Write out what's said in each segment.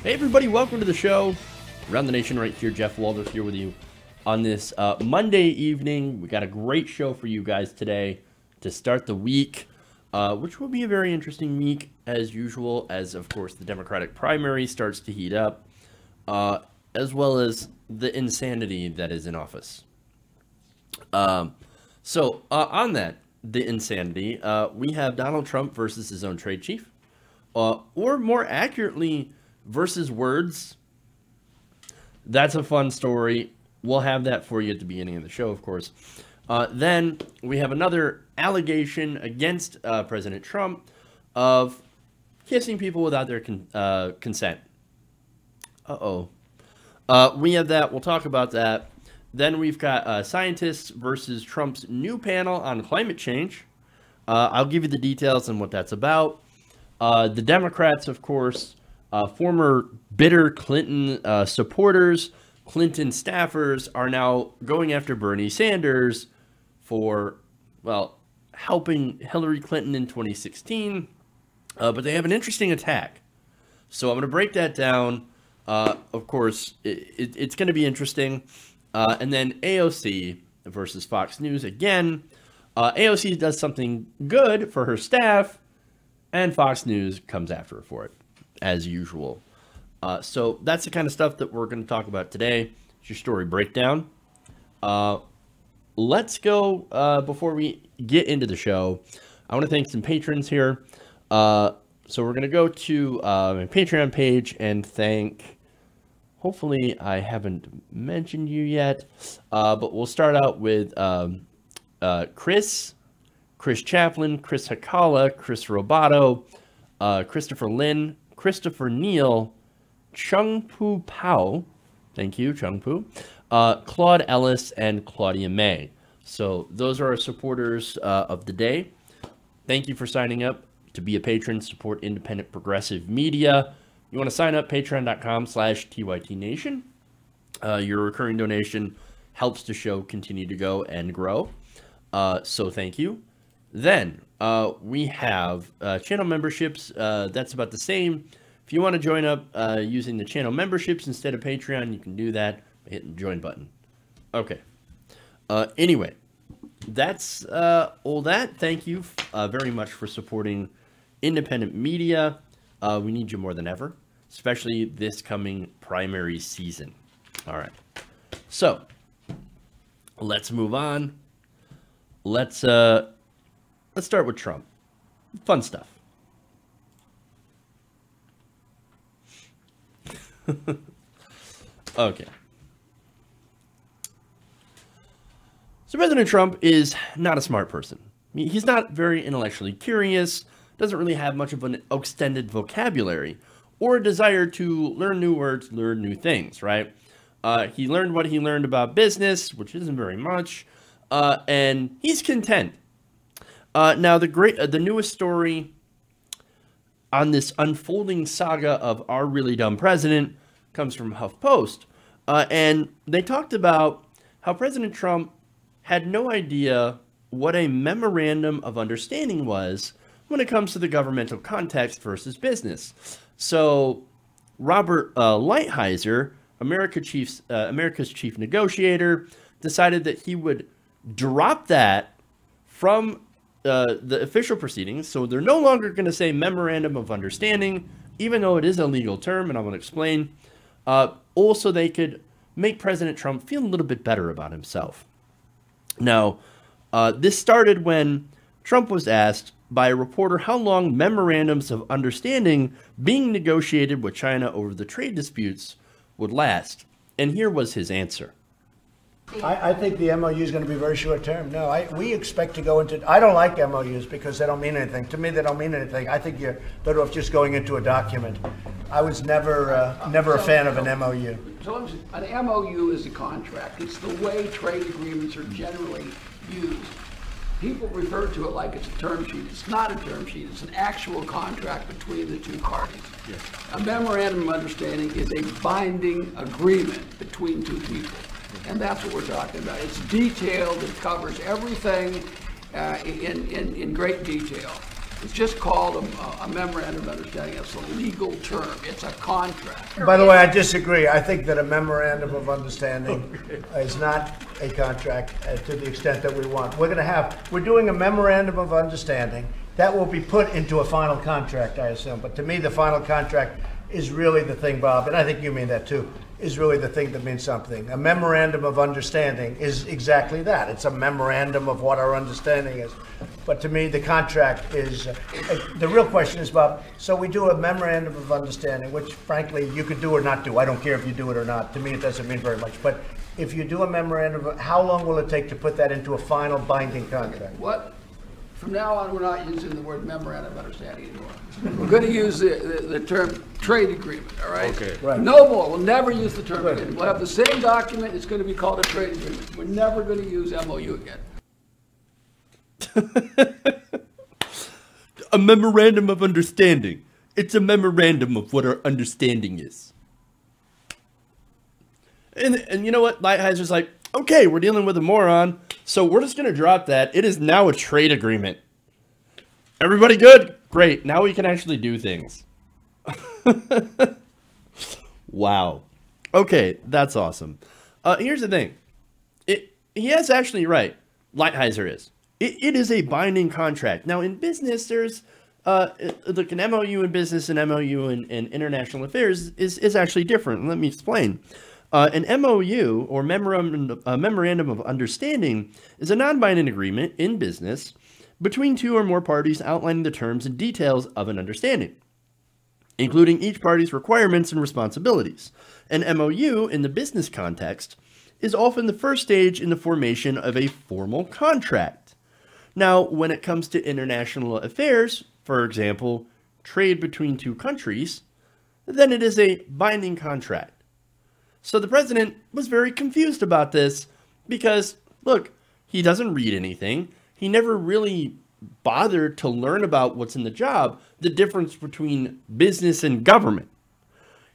Hey everybody, welcome to the show. Around the Nation right here, Jeff Waldorf here with you on this Monday evening. We got a great show for you guys today to start the week, which will be a very interesting week as usual, as of course the Democratic primary starts to heat up, as well as the insanity that is in office. So on that, the insanity, we have Donald Trump versus his own trade chief, or more accurately, versus words. That's a fun story. We'll have that for you at the beginning of the show, of course. Then we have another allegation against President Trump of kissing people without their consent. We have that. We'll talk about that. Then we've got scientists versus Trump's new panel on climate change. I'll give you the details on what that's about. The Democrats, of course, former bitter Clinton supporters, Clinton staffers are now going after Bernie Sanders for, well, helping Hillary Clinton in 2016. But they have an interesting attack. So I'm going to break that down. Of course, it's going to be interesting. And then AOC versus Fox News again. AOC does something good for her staff, and Fox News comes after her for it, as usual. So that's the kind of stuff that we're going to talk about today. It's your story breakdown. Let's go, before we get into the show, I want to thank some patrons here. So we're going to go to my Patreon page and thank, hopefully I haven't mentioned you yet, but we'll start out with Chris Chaplin, Chris Hakala, Chris Robato, Christopher Lin, Christopher Neal, Chung Pu Pao, thank you, Chung Pu, Claude Ellis, and Claudia May. So those are our supporters of the day. Thank you for signing up to be a patron, support independent progressive media. You want to sign up, patreon.com/TYTNation. Your recurring donation helps the show continue to go and grow. So thank you. Then we have channel memberships. That's about the same. If you want to join up using the channel memberships instead of Patreon, you can do that by hitting the join button. Okay. Anyway, that's all that. Thank you very much for supporting independent media. We need you more than ever, especially this coming primary season. All right. So let's move on. Let's start with Trump. Fun stuff. Okay. So President Trump is not a smart person. He's not very intellectually curious, doesn't really have much of an extended vocabulary or a desire to learn new words, learn new things, right? He learned what he learned about business, which isn't very much, and he's content. Now, the newest story on this unfolding saga of our really dumb president comes from HuffPost. And they talked about how President Trump had no idea what a memorandum of understanding was when it comes to the governmental context versus business. So Robert Lighthizer, America's chief negotiator, decided that he would drop that from the official proceedings, so they're no longer going to say memorandum of understanding, even though it is a legal term, and I'm going to explain. Also, they could make President Trump feel a little bit better about himself. Now, this started when Trump was asked by a reporter how long memorandums of understanding being negotiated with China over the trade disputes would last, and here was his answer. I think the MOU is going to be very short term. No, we expect to go into. I don't like MOUs because they don't mean anything. To me, they don't mean anything. I think you're better off just going into a document. I was never a fan of an MOU. So an MOU is a contract. It's the way trade agreements are generally used. People refer to it like it's a term sheet. It's not a term sheet. It's an actual contract between the two parties. Yes. A memorandum of understanding is a binding agreement between two people. And that's what we're talking about. It's detailed. It covers everything in great detail. It's just called a memorandum of understanding. It's a legal term. It's a contract. By the way, I disagree. I think that a memorandum of understanding is not a contract to the extent that we want. We're doing a memorandum of understanding that will be put into a final contract, I assume. But to me, the final contract is really the thing, Bob, and I think you mean that too, is really the thing that means something. A memorandum of understanding is exactly that. It's a memorandum of what our understanding is. But to me, the contract is, the real question is, Bob, so we do a memorandum of understanding, which frankly, you could do or not do. I don't care if you do it or not. To me, it doesn't mean very much. But if you do a memorandum, how long will it take to put that into a final binding contract? What? From now on, we're not using the word memorandum of understanding anymore. We're going to use the term trade agreement, all right? Okay. Right. No more. We'll never use the term agreement. We'll have the same document. It's going to be called a trade agreement. We're never going to use MOU again. A memorandum of understanding. It's a memorandum of what our understanding is. And you know what? Lighthizer like, okay, we're dealing with a moron, so we're just going to drop that. It is now a trade agreement. Everybody good? Great. Now we can actually do things. Wow. Okay, that's awesome. Here's the thing. He is actually right. Lighthizer is. It is a binding contract. Now, in business, there's look, an MOU in business and MOU in international affairs is actually different. Let me explain. An MOU, or Memorandum of Understanding, is a non-binding agreement in business between two or more parties outlining the terms and details of an understanding, including each party's requirements and responsibilities. An MOU, in the business context, is often the first stage in the formation of a formal contract. Now, when it comes to international affairs, for example, trade between two countries, then it is a binding contract. So the president was very confused about this because, look, he doesn't read anything. He never really bothered to learn about what's in the job, the difference between business and government.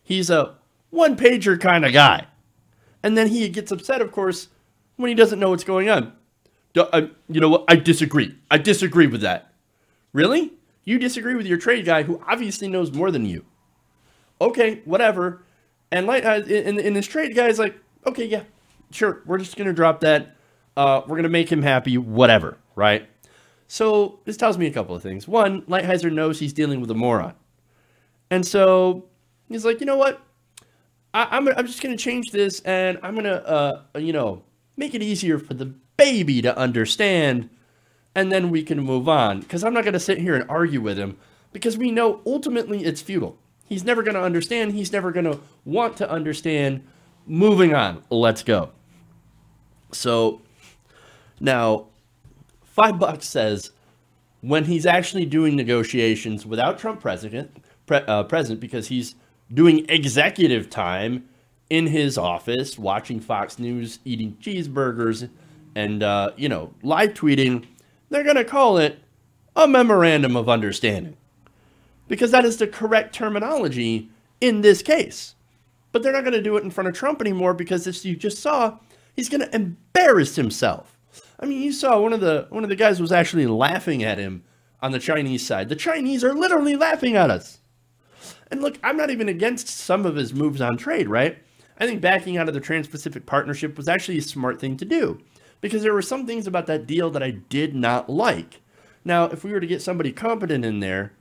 He's a one-pager kind of guy. And then he gets upset, of course, when he doesn't know what's going on. You know what? I disagree. I disagree with that. Really? You disagree with your trade guy who obviously knows more than you. Okay, whatever. And this trade guy is like, okay, yeah, sure. We're just going to drop that. We're going to make him happy, whatever, right? So this tells me a couple of things. One, Lighthizer knows he's dealing with a moron. And so he's like, you know what? I'm just going to change this, and I'm going to, make it easier for the baby to understand, and then we can move on. Because I'm not going to sit here and argue with him, because we know ultimately it's futile. He's never going to understand. He's never going to want to understand. Moving on. Let's go. So now, $5 says when he's actually doing negotiations without Trump present, because he's doing executive time in his office, watching Fox News, eating cheeseburgers, and, live tweeting, they're going to call it a memorandum of understanding. Because that is the correct terminology in this case. But they're not going to do it in front of Trump anymore because, as you just saw, he's going to embarrass himself. I mean, you saw one of the guys was actually laughing at him on the Chinese side. The Chinese are literally laughing at us. And look, I'm not even against some of his moves on trade, right? I think backing out of the Trans-Pacific Partnership was actually a smart thing to do because there were some things about that deal that I did not like. Now, if we were to get somebody competent in there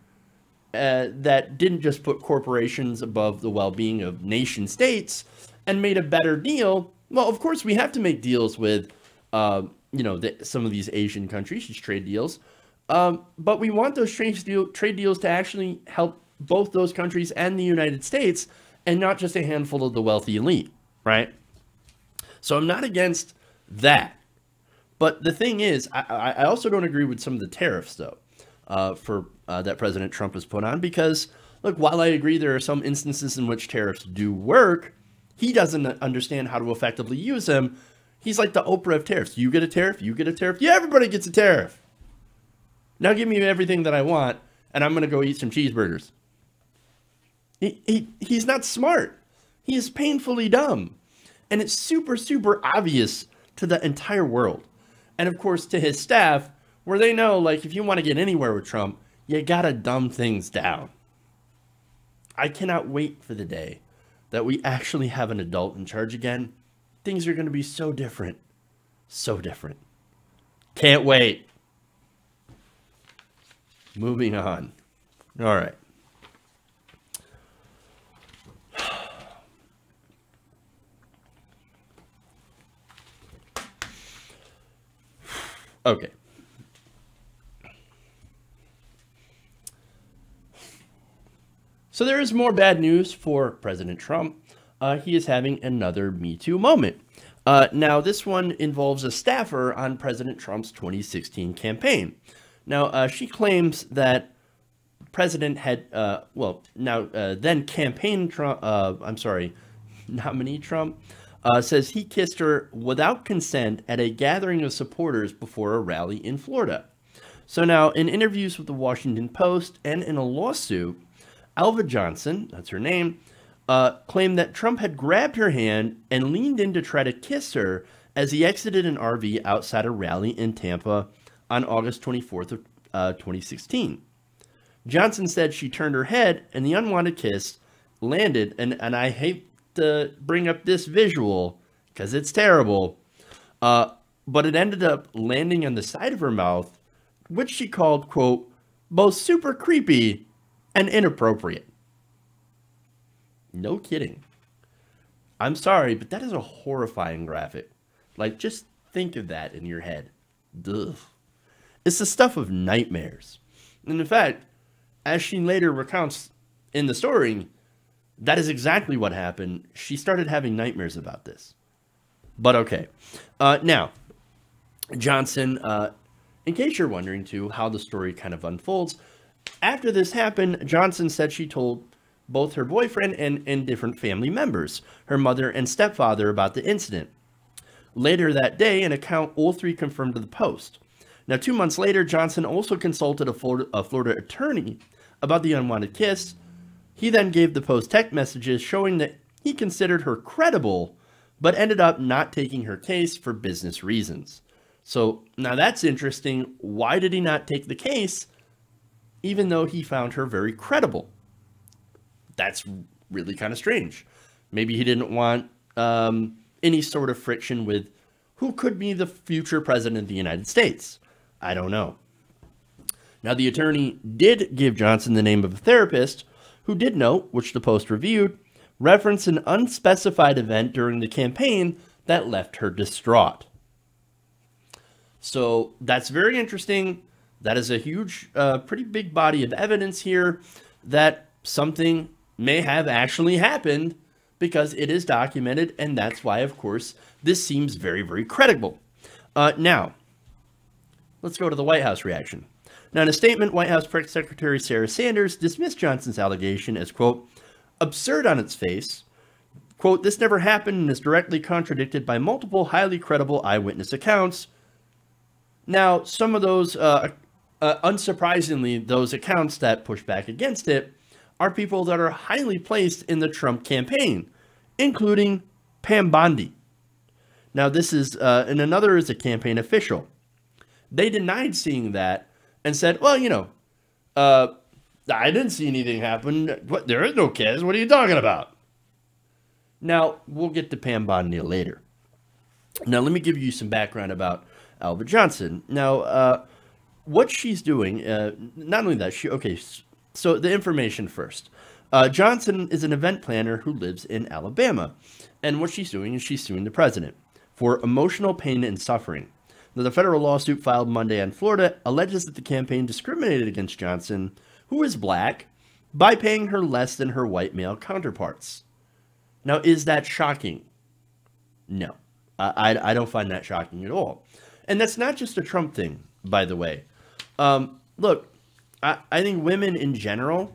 that didn't just put corporations above the well-being of nation states and made a better deal, well, of course, we have to make deals with, some of these Asian countries, these trade deals. But we want those trade deals to actually help both those countries and the United States, and not just a handful of the wealthy elite, right? So I'm not against that. But the thing is, I also don't agree with some of the tariffs, though, that President Trump has put on. Because, look, while I agree there are some instances in which tariffs do work, he doesn't understand how to effectively use them. He's like the Oprah of tariffs. You get a tariff, you get a tariff. Yeah, everybody gets a tariff. Now give me everything that I want, and I'm going to go eat some cheeseburgers. He's not smart. He is painfully dumb. And it's super, super obvious to the entire world. And of course, to his staff, where they know, like, if you want to get anywhere with Trump, You gotta dumb things down. I cannot wait for the day that we actually have an adult in charge again. Things are going to be so different. So different. Can't wait. Moving on. All right. Okay. So there is more bad news for President Trump. He is having another Me Too moment. Now, this one involves a staffer on President Trump's 2016 campaign. Now, she claims that President had, then campaign Trump, nominee Trump, says he kissed her without consent at a gathering of supporters before a rally in Florida. So now, in interviews with the Washington Post and in a lawsuit, Alva Johnson, that's her name, claimed that Trump had grabbed her hand and leaned in to try to kiss her as he exited an RV outside a rally in Tampa on August 24th of 2016. Johnson said she turned her head and the unwanted kiss landed, and I hate to bring up this visual because it's terrible, but it ended up landing on the side of her mouth, which she called, quote, both super creepy and inappropriate. No kidding. I'm sorry, but that is a horrifying graphic. Like, just think of that in your head. Ugh. It's the stuff of nightmares. And in fact, as she later recounts in the story, that is exactly what happened. She started having nightmares about this. But okay. Now, Johnson, in case you're wondering too how the story kind of unfolds, after this happened, Johnson said she told both her boyfriend and different family members, her mother and stepfather, about the incident. Later that day, an account all three confirmed to the Post. Now, 2 months later, Johnson also consulted a Florida attorney about the unwanted kiss. He then gave the Post text messages showing that he considered her credible, but ended up not taking her case for business reasons. So now that's interesting. Why did he not take the case, even though he found her very credible? That's really kind of strange. Maybe he didn't want any sort of friction with who could be the future president of the United States. I don't know. Now, the attorney did give Johnson the name of a therapist who did note, which the Post reviewed, reference an unspecified event during the campaign that left her distraught. So that's very interesting. That is a huge, pretty big body of evidence here that something may have actually happened, because it is documented, and that's why, of course, this seems very, very credible. Now, let's go to the White House reaction. Now, in a statement, White House Press Secretary Sarah Sanders dismissed Johnson's allegation as, quote, absurd on its face. Quote, this never happened and is directly contradicted by multiple highly credible eyewitness accounts. Now, some of those, unsurprisingly, those accounts that push back against it are people that are highly placed in the Trump campaign, including Pam Bondi. Now, this is, and another is a campaign official. They denied seeing that and said, well, you know, I didn't see anything happen. What, there is no kiss. What are you talking about? Now, we'll get to Pam Bondi later. Now, let me give you some background about Alva Johnson. Now, what she's doing, not only that, so the information first. Johnson is an event planner who lives in Alabama. And what she's doing is she's suing the president for emotional pain and suffering. Now, the federal lawsuit filed Monday in Florida alleges that the campaign discriminated against Johnson, who is black, by paying her less than her white male counterparts. Now, is that shocking? No, I don't find that shocking at all. And that's not just a Trump thing, by the way. Look, I think women in general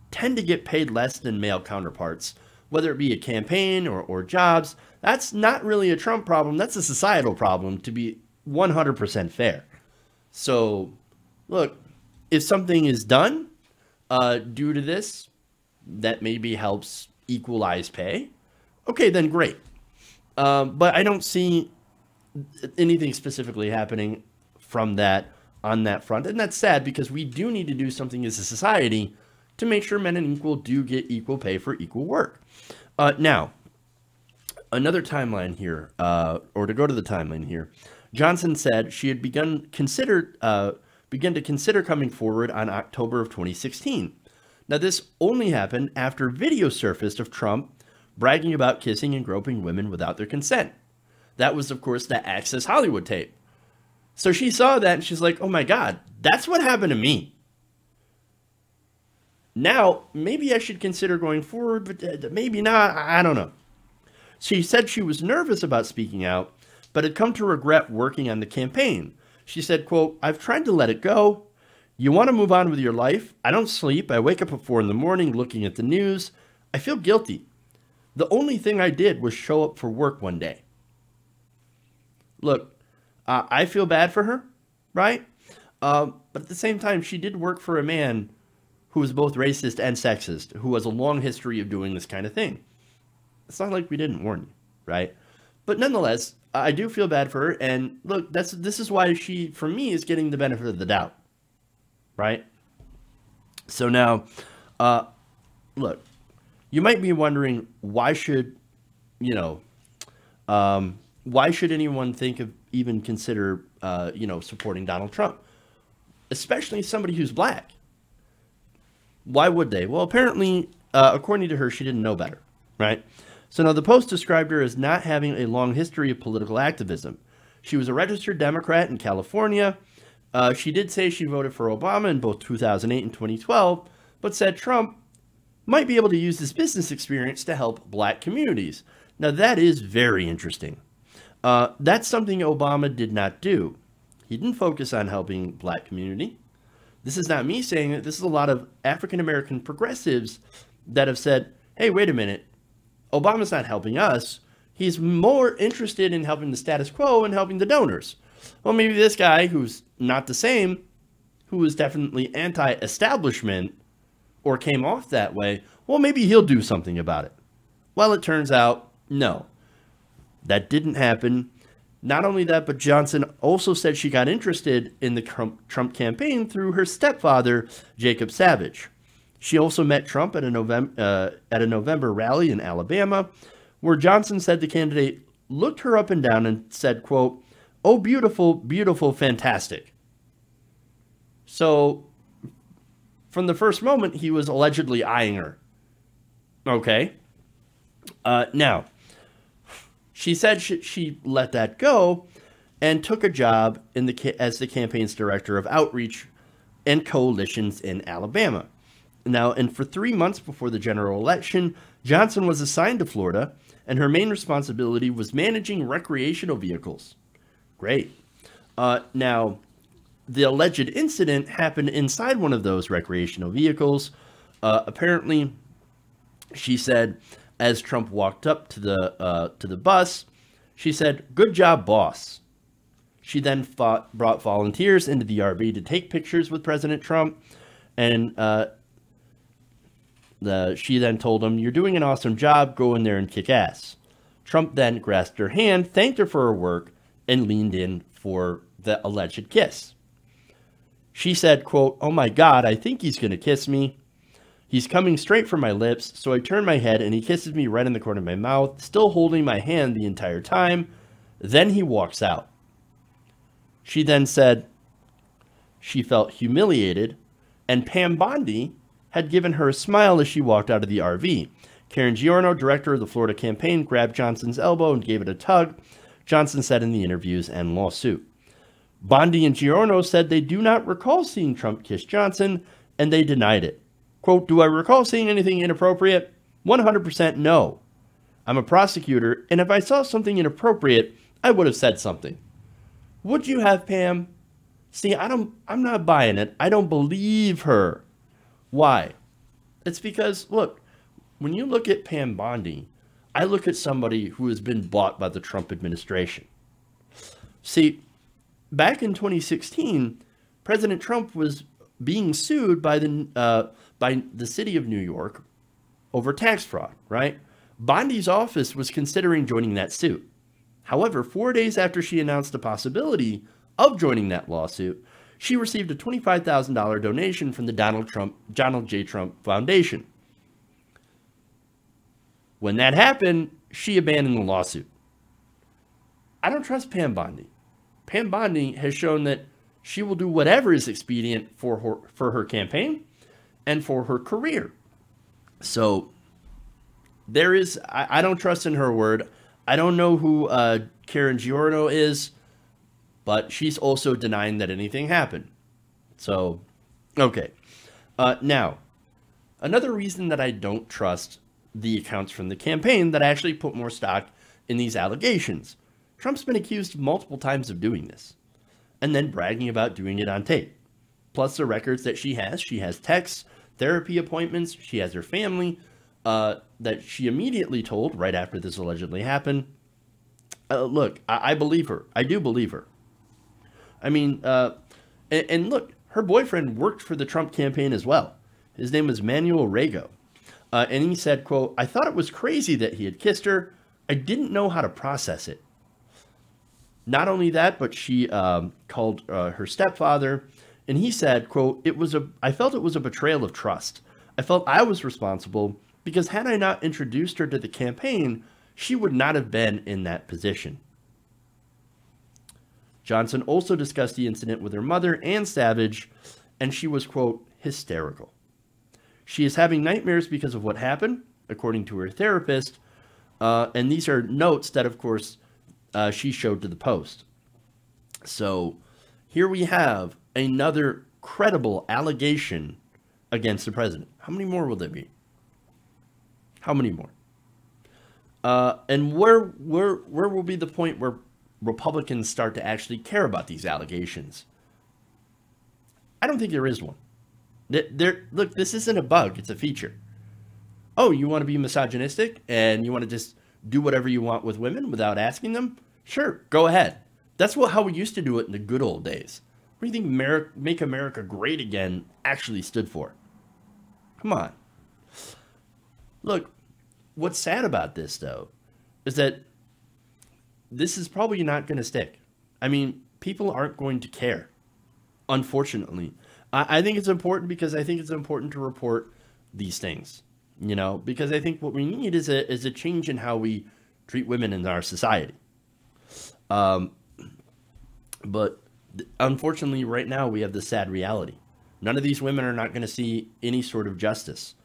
tend to get paid less than male counterparts, whether it be a campaign or jobs. That's not really a Trump problem. That's a societal problem, to be 100% fair. So, look, if something is done due to this that maybe helps equalize pay, okay, then great. But I don't see anything specifically happening from that on that front. And that's sad because we do need to do something as a society to make sure men and equal do get equal pay for equal work. Now, another timeline here, or to go to the timeline here, Johnson said she had begun to consider coming forward on October of 2016. Now, this only happened after video surfaced of Trump bragging about kissing and groping women without their consent. That was, of course, the Access Hollywood tape. So she saw that and she's like, oh my God, that's what happened to me. Now, maybe I should consider going forward, but maybe not. I don't know. She said she was nervous about speaking out, but had come to regret working on the campaign. She said, quote, I've tried to let it go. You want to move on with your life? I don't sleep. I wake up at 4 a.m. looking at the news. I feel guilty. The only thing I did was show up for work one day. Look, I feel bad for her, right? But at the same time, she did work for a man who was both racist and sexist, who has a long history of doing this kind of thing. It's not like we didn't warn you, right? But nonetheless, I do feel bad for her. And look, this is why she, for me, is getting the benefit of the doubt, right? So now, look, you might be wondering, why should anyone think of even consider, supporting Donald Trump, especially somebody who's black? Why would they? Well, apparently, according to her, she didn't know better, right? So now the Post described her as not having a long history of political activism. She was a registered Democrat in California. She did say she voted for Obama in both 2008 and 2012, but said Trump might be able to use his business experience to help black communities. Now, that is very interesting. That's something Obama did not do. He didn't focus on helping black community. This is not me saying it. This is a lot of African-American progressives that have said, hey, wait a minute. Obama's not helping us. He's more interested in helping the status quo and helping the donors. Well, maybe this guy who's not the same, who is definitely anti-establishment or came off that way, well, maybe he'll do something about it. Well, it turns out, no. That didn't happen. Not only that, but Johnson also said she got interested in the Trump campaign through her stepfather, Jacob Savage. She also met Trump at a November rally in Alabama, where Johnson said the candidate looked her up and down and said, quote, oh, beautiful, beautiful, fantastic. So from the first moment, he was allegedly eyeing her. Okay. Now, she said she let that go and took a job as the campaign's director of outreach and coalitions in Alabama. Now, and for 3 months before the general election, Johnson was assigned to Florida, and her main responsibility was managing recreational vehicles. Great. Now, the alleged incident happened inside one of those recreational vehicles. Apparently, she said, as Trump walked up to the bus, she said, good job, boss. She then brought volunteers into the RV to take pictures with President Trump, and she then told him, you're doing an awesome job, go in there and kick ass. Trump then grasped her hand, thanked her for her work, and leaned in for the alleged kiss. She said, quote, oh my God, I think he's going to kiss me. He's coming straight for my lips, so I turn my head and he kisses me right in the corner of my mouth, still holding my hand the entire time. Then he walks out. She then said she felt humiliated, and Pam Bondi had given her a smile as she walked out of the RV. Karen Giorno, director of the Florida campaign, grabbed Johnson's elbow and gave it a tug, Johnson said in the interviews and lawsuit. Bondi and Giorno said they do not recall seeing Trump kiss Johnson, and they denied it. Quote, do I recall seeing anything inappropriate? 100% no. I'm a prosecutor, and if I saw something inappropriate, I would have said something. Would you have, Pam? See, I'm not buying it. I don't believe her. Why? It's because, look, when you look at Pam Bondi, I look at somebody who has been bought by the Trump administration. See, back in 2016, President Trump was being sued by the city of New York over tax fraud, right? Bondi's office was considering joining that suit. However, 4 days after she announced the possibility of joining that lawsuit, she received a $25,000 donation from the Donald J. Trump Foundation. When that happened, she abandoned the lawsuit. I don't trust Pam Bondi. Pam Bondi has shown that she will do whatever is expedient for her campaign and for her career. So I don't trust in her word. I don't know who Karen Giorno is, but she's also denying that anything happened. So, okay. Now, another reason that I don't trust the accounts from the campaign, that I actually put more stock in these allegations. Trump's been accused multiple times of doing this, and then bragging about doing it on tape. Plus the records that she has texts, therapy appointments, she has her family, that she immediately told right after this allegedly happened. Look, I believe her. I do believe her. I mean, and look, her boyfriend worked for the Trump campaign as well. His name was Manuel Rego. And he said, quote, "I thought it was crazy that he had kissed her. I didn't know how to process it." Not only that, but she called her stepfather, and he said, quote, I felt it was a betrayal of trust. I felt I was responsible because had I not introduced her to the campaign, she would not have been in that position. Johnson also discussed the incident with her mother and Savage, and she was, quote, hysterical. She is having nightmares because of what happened, according to her therapist, and these are notes that, of course, she showed to the Post. So here we have another credible allegation against the president. How many more will there be? How many more? And where will be the point where Republicans start to actually care about these allegations? I don't think there is one. Look, this isn't a bug, it's a feature. Oh, you want to be misogynistic and you want to just do whatever you want with women without asking them? Sure, go ahead. That's how we used to do it in the good old days. What do you think Make America Great Again actually stood for? Come on. Look, what's sad about this, though, is that this is probably not going to stick. I mean, people aren't going to care, unfortunately. I think it's important because I think it's important to report these things, because I think what we need is a change in how we treat women in our society. But unfortunately, right now, we have the sad reality. None of these women are not going to see any sort of justice.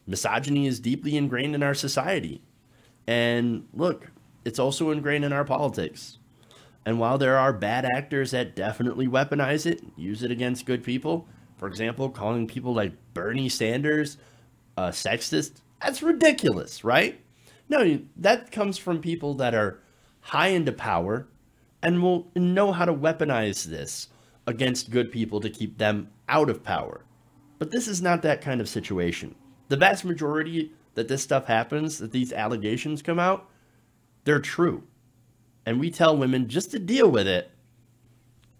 Misogyny is deeply ingrained in our society. And look, it's also ingrained in our politics. And while there are bad actors that definitely weaponize it, use it against good people, for example, calling people like Bernie Sanders sexist, that's ridiculous, right? No, that comes from people that are high into power and will know how to weaponize this against good people to keep them out of power. But this is not that kind of situation. The vast majority that this stuff happens, that these allegations come out, they're true. And we tell women just to deal with it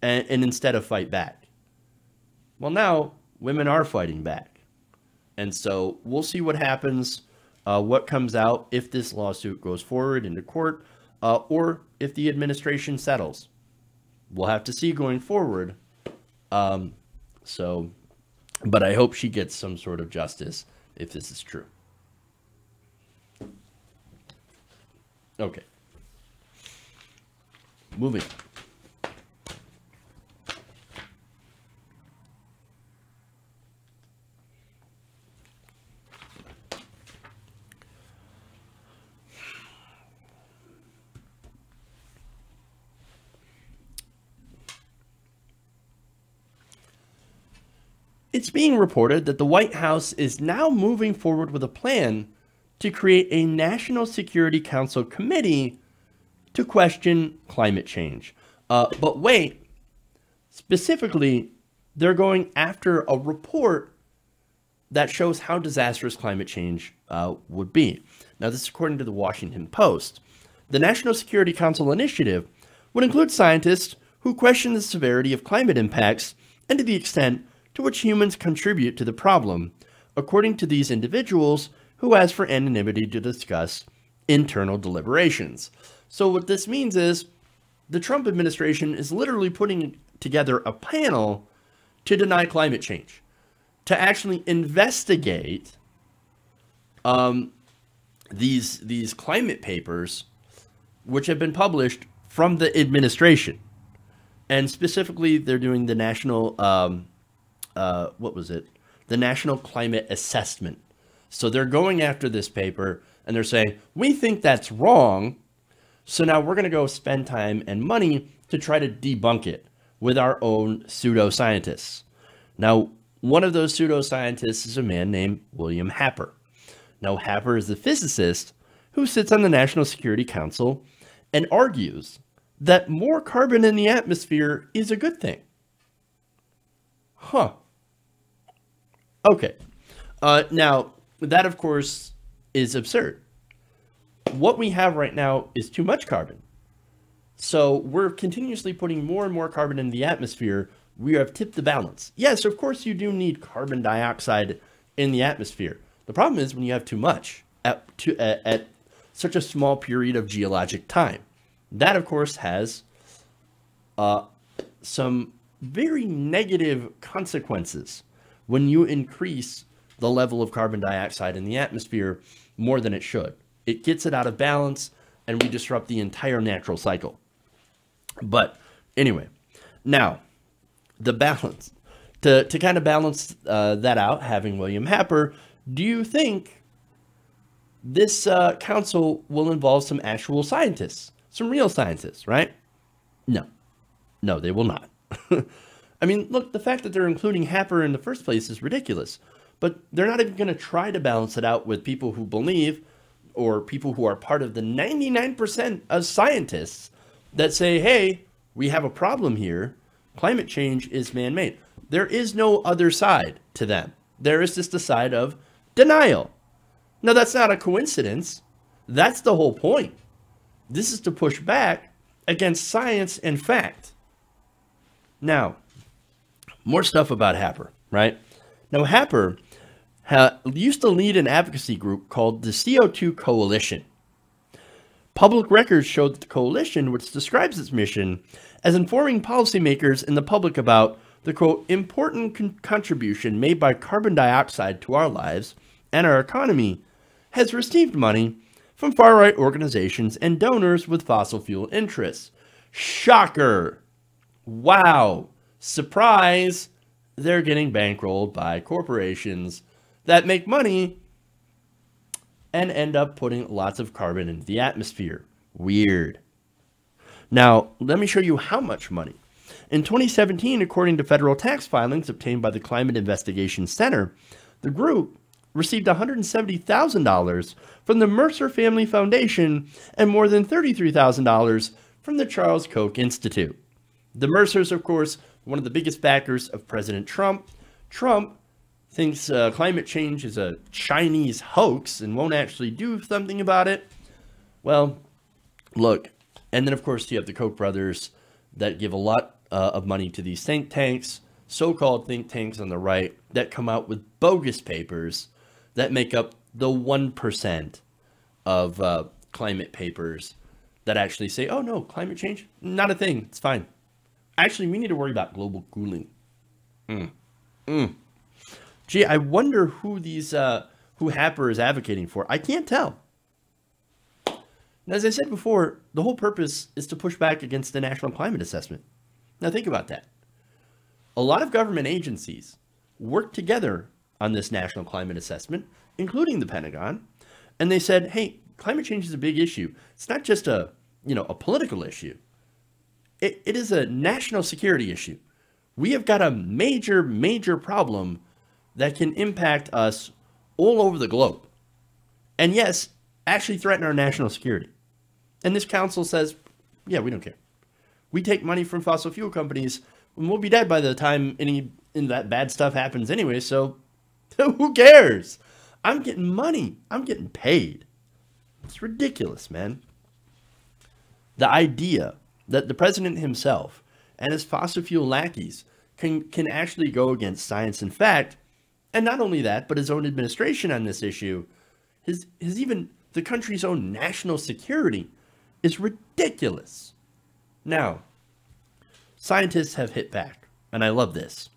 and instead of fight back. Well, now women are fighting back. And so we'll see what happens, what comes out if this lawsuit goes forward into court, or if the administration settles. We'll have to see going forward. But I hope she gets some sort of justice if this is true. Okay. Moving. It's being reported that the White House is now moving forward with a plan to create a National Security Council committee to question climate change. But wait, specifically, they're going after a report that shows how disastrous climate change would be. Now, this is according to the Washington Post. The National Security Council initiative would include scientists who question the severity of climate impacts and to the extent to which humans contribute to the problem, according to these individuals who asked for anonymity to discuss internal deliberations. So what this means is the Trump administration is literally putting together a panel to deny climate change, to actually investigate these climate papers which have been published from the administration. And specifically, they're doing the national, the National Climate Assessment. So they're going after this paper and they're saying, we think that's wrong. So now we're going to go spend time and money to try to debunk it with our own pseudoscientists. Now, one of those pseudoscientists is a man named William Happer. Now, Happer is the physicist who sits on the National Security Council and argues that more carbon in the atmosphere is a good thing. Huh. Okay. Now, that, of course, is absurd. What we have right now is too much carbon. So we're continuously putting more and more carbon in the atmosphere. We have tipped the balance. Yes, of course you do need carbon dioxide in the atmosphere. The problem is when you have too much at such a small period of geologic time. That, of course, has some very negative consequences when you increase the level of carbon dioxide in the atmosphere more than it should. It gets it out of balance, and we disrupt the entire natural cycle. But anyway, now, the balance. To kind of balance that out, having William Happer, do you think this council will involve some actual scientists? Some real scientists, right? No. No, they will not. I mean, look, the fact that they're including Happer in the first place is ridiculous. But they're not even going to try to balance it out with people who believe, or people who are part of the 99% of scientists that say, hey, we have a problem here. Climate change is man-made. There is no other side to them. There is just the side of denial. Now, that's not a coincidence. That's the whole point. This is to push back against science and fact. Now, more stuff about Happer, right? Now, Happer used to lead an advocacy group called the CO2 Coalition. Public records showed that the coalition, which describes its mission as informing policymakers and the public about the, quote, important contribution made by carbon dioxide to our lives and our economy, has received money from far-right organizations and donors with fossil fuel interests. Shocker! Wow! Surprise! They're getting bankrolled by corporations that make money and end up putting lots of carbon into the atmosphere. Weird. Now, let me show you how much money. In 2017, according to federal tax filings obtained by the Climate Investigation Center, the group received $170,000 from the Mercer Family Foundation and more than $33,000 from the Charles Koch Institute. The Mercers, of course, one of the biggest backers of President Trump. Trump thinks climate change is a Chinese hoax and won't actually do something about it. Well, look, and then, of course, you have the Koch brothers that give a lot of money to these think tanks, so-called think tanks on the right, that come out with bogus papers that make up the 1% of climate papers that actually say, oh, no, climate change, not a thing, it's fine. Actually, we need to worry about global cooling. Gee, I wonder who who Happer is advocating for. I can't tell. And as I said before, the whole purpose is to push back against the National Climate Assessment. Now think about that. A lot of government agencies work together on this National Climate Assessment, including the Pentagon, and they said, hey, climate change is a big issue. It's not just a political issue. It is a national security issue. We have got a major, major problem that can impact us all over the globe. And yes, actually threaten our national security. And this council says, yeah, we don't care. We take money from fossil fuel companies, and we'll be dead by the time any that bad stuff happens anyway, so who cares? I'm getting money. I'm getting paid. It's ridiculous, man. The idea that the president himself and his fossil fuel lackeys can actually go against science and fact, and not only that, but his own administration on this issue, his even the country's own national security, is ridiculous. Now, scientists have hit back, and I love this.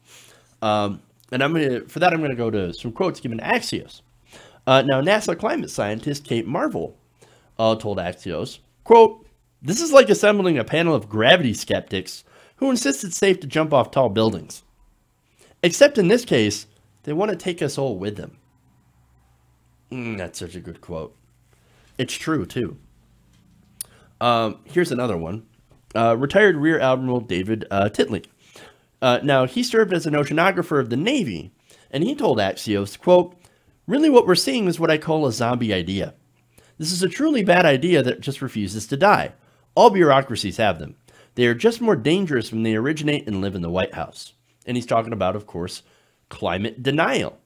And I'm gonna go to some quotes given to Axios. Now, NASA climate scientist Kate Marvel told Axios, quote, "This is like assembling a panel of gravity skeptics who insist it's safe to jump off tall buildings. Except in this case, they want to take us all with them." That's such a good quote. It's true, too. Here's another one. Retired Rear Admiral David Titley. Now, he served as an oceanographer of the Navy, and he told Axios, quote, "Really what we're seeing is what I call a zombie idea. This is a truly bad idea that just refuses to die. All bureaucracies have them. They are just more dangerous when they originate and live in the White House." And he's talking about, of course, climate denial.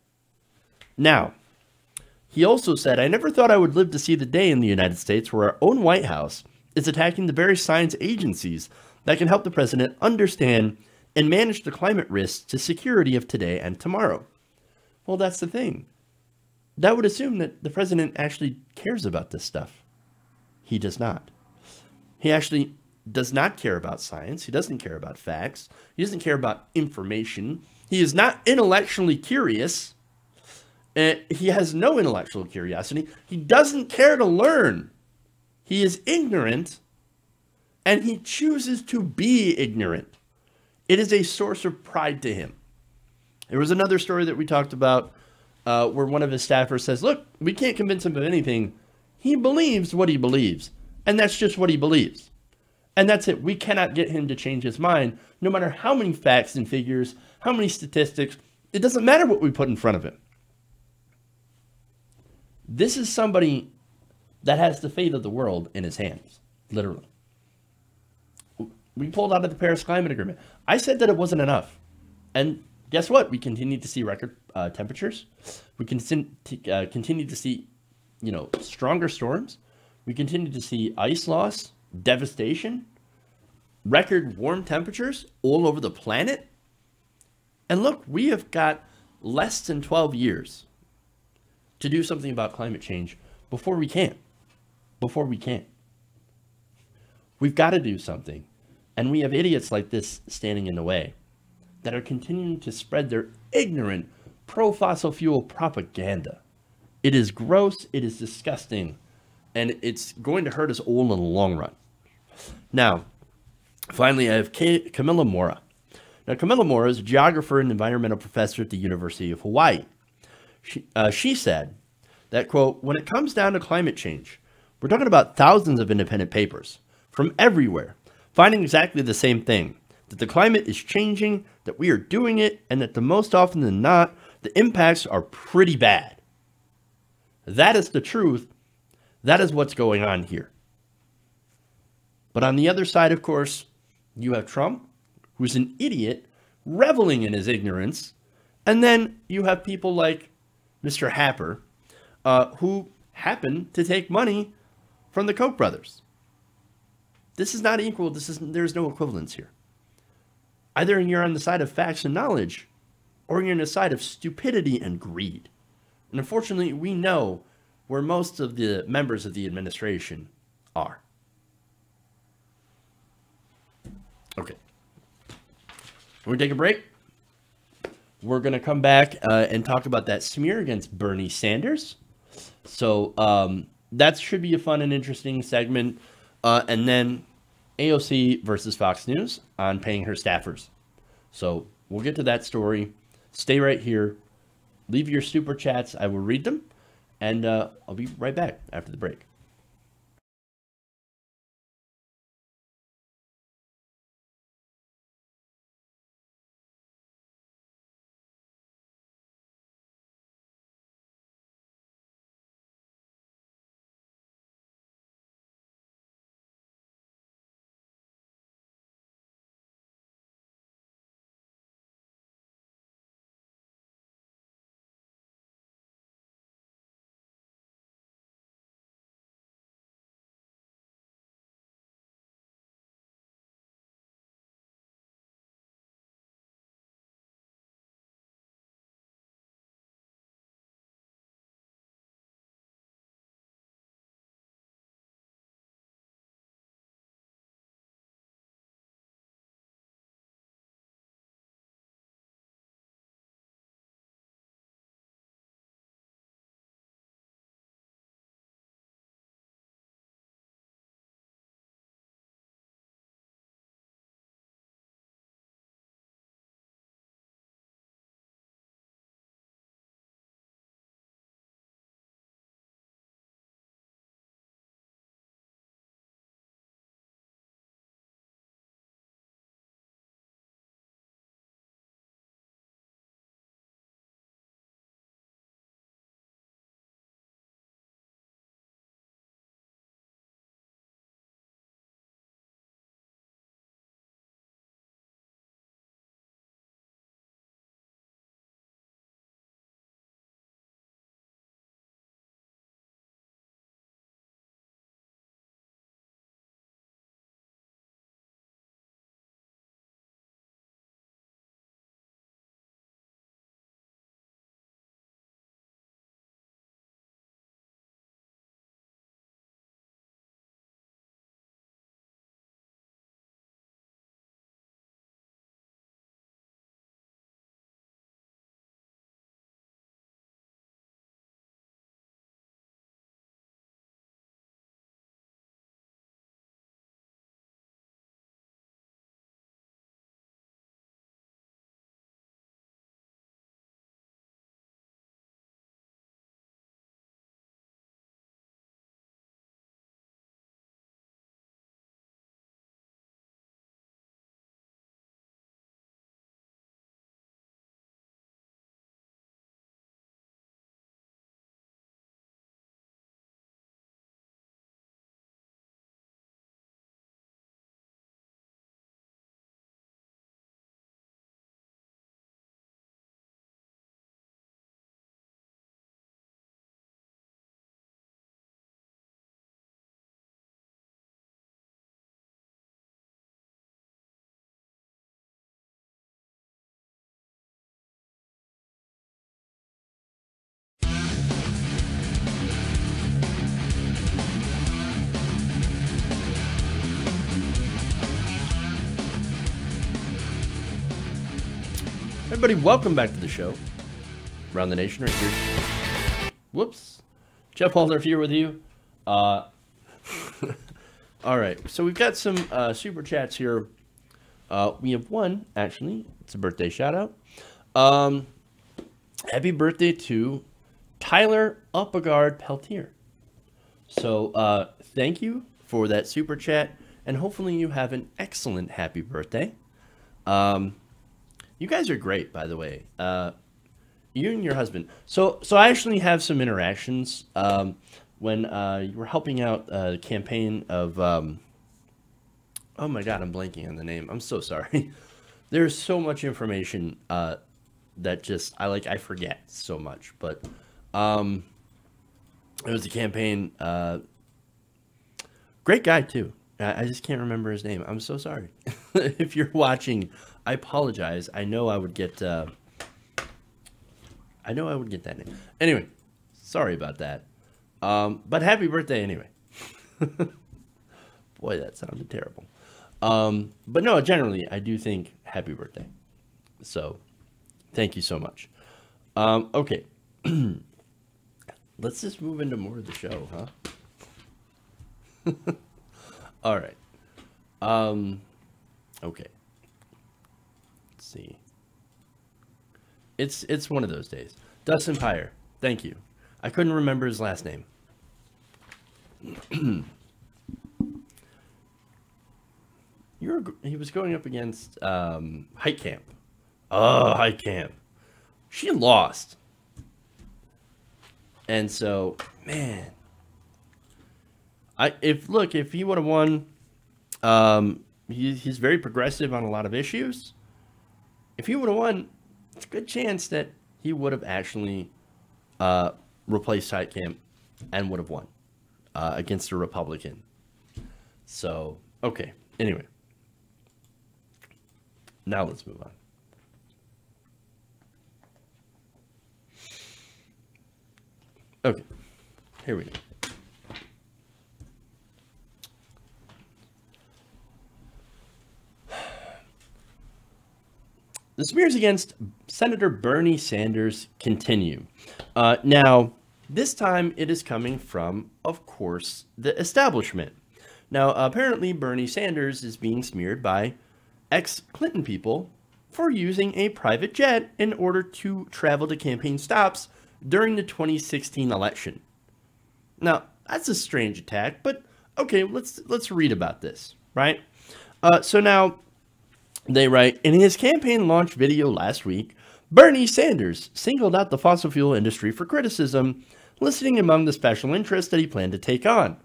Now, he also said, "I never thought I would live to see the day in the United States where our own White House is attacking the very science agencies that can help the president understand and manage the climate risks to security of today and tomorrow." Well, that's the thing. That would assume that the president actually cares about this stuff. He does not. He actually does not care about science. He doesn't care about facts. He doesn't care about information. He is not intellectually curious. He has no intellectual curiosity. He doesn't care to learn. He is ignorant, and he chooses to be ignorant. It is a source of pride to him. There was another story that we talked about where one of his staffers says, "Look, we can't convince him of anything. He believes what he believes, and that's just what he believes. And that's it. We cannot get him to change his mind, no matter how many facts and figures, how many statistics. It doesn't matter what we put in front of him." This is somebody that has the fate of the world in his hands, literally. We pulled out of the Paris Climate Agreement. I said that it wasn't enough. And guess what? We continue to see record temperatures. We continue to see, stronger storms. We continue to see ice loss, devastation, record warm temperatures all over the planet. And look, we have got less than 12 years to do something about climate change before we can. We've got to do something. And we have idiots like this standing in the way that are continuing to spread their ignorant pro-fossil fuel propaganda. It is gross, it is disgusting, and it's going to hurt us all in the long run. Now, finally, I have Camilla Mora. Now, Camilla Mora is a geographer and environmental professor at the University of Hawaii. She said that, quote, "When it comes down to climate change, we're talking about thousands of independent papers from everywhere, finding exactly the same thing, that the climate is changing, that we are doing it, and that the most often than not, the impacts are pretty bad. That is the truth. That is what's going on here." But on the other side, of course, you have Trump, who's an idiot, reveling in his ignorance, and then you have people like Mr. Happer, who happen to take money from the Koch brothers. This is not equal. There's no equivalence here. Either you're on the side of facts and knowledge, or you're on the side of stupidity and greed. And unfortunately, we know where most of the members of the administration are. Okay. We're going to take a break. We're going to come back and talk about that smear against Bernie Sanders. So that should be a fun and interesting segment. And then AOC versus Fox News on paying her staffers. So we'll get to that story. Stay right here. Leave your super chats. I will read them. And I'll be right back after the break. Everybody, welcome back to the show. Around the Nation right here. Whoops. Jeff Waldorf here with you. All right, so we've got some super chats here. We have one, actually. It's a birthday shout-out. Happy birthday to Tyler Uppegard Peltier. So thank you for that super chat, and hopefully you have an excellent happy birthday. You guys are great, by the way. You and your husband. So I actually have some interactions when you were helping out the campaign of. Oh my God, I'm blanking on the name. I'm so sorry. There's so much information that just I forget so much. But it was a campaign. Great guy too. I just can't remember his name. I'm so sorry. If you're watching, I apologize. I know I would get. I know I would get that name. Anyway, sorry about that. But happy birthday anyway. Boy, that sounded terrible. But no, generally, I do think happy birthday. So, thank you so much. Okay. Let's just move into more of the show, huh? All right. Okay. Let's see. It's one of those days. Dustin Pyre, thank you. I couldn't remember his last name. He was going up against Heitkamp. Oh, Heitkamp. She lost. And so, man, if he would have won, he's very progressive on a lot of issues. If he would have won, it's a good chance that he would have actually replaced Heitkamp and would have won against a Republican. So, okay. Anyway, now let's move on. Okay, here we go. The smears against Senator Bernie Sanders continue. Now, this time it is coming from, of course, the establishment. Now, apparently Bernie Sanders is being smeared by ex-Clinton people for using a private jet in order to travel to campaign stops during the 2016 election. Now, that's a strange attack, but okay, let's read about this, right? So now, they write, in his campaign launch video last week, Bernie Sanders singled out the fossil fuel industry for criticism, listing among the special interests that he planned to take on.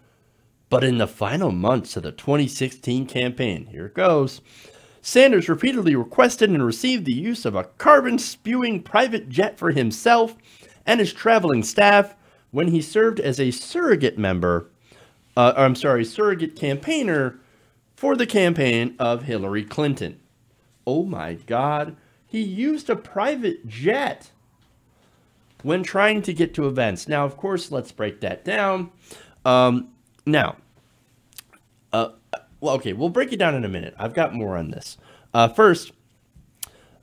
But in the final months of the 2016 campaign, here it goes, Sanders repeatedly requested and received the use of a carbon-spewing private jet for himself and his traveling staff when he served as a surrogate campaigner for the campaign of Hillary Clinton. Oh my God, he used a private jet when trying to get to events. Now, of course, let's break that down. Well, okay, we'll break it down in a minute. I've got more on this. First,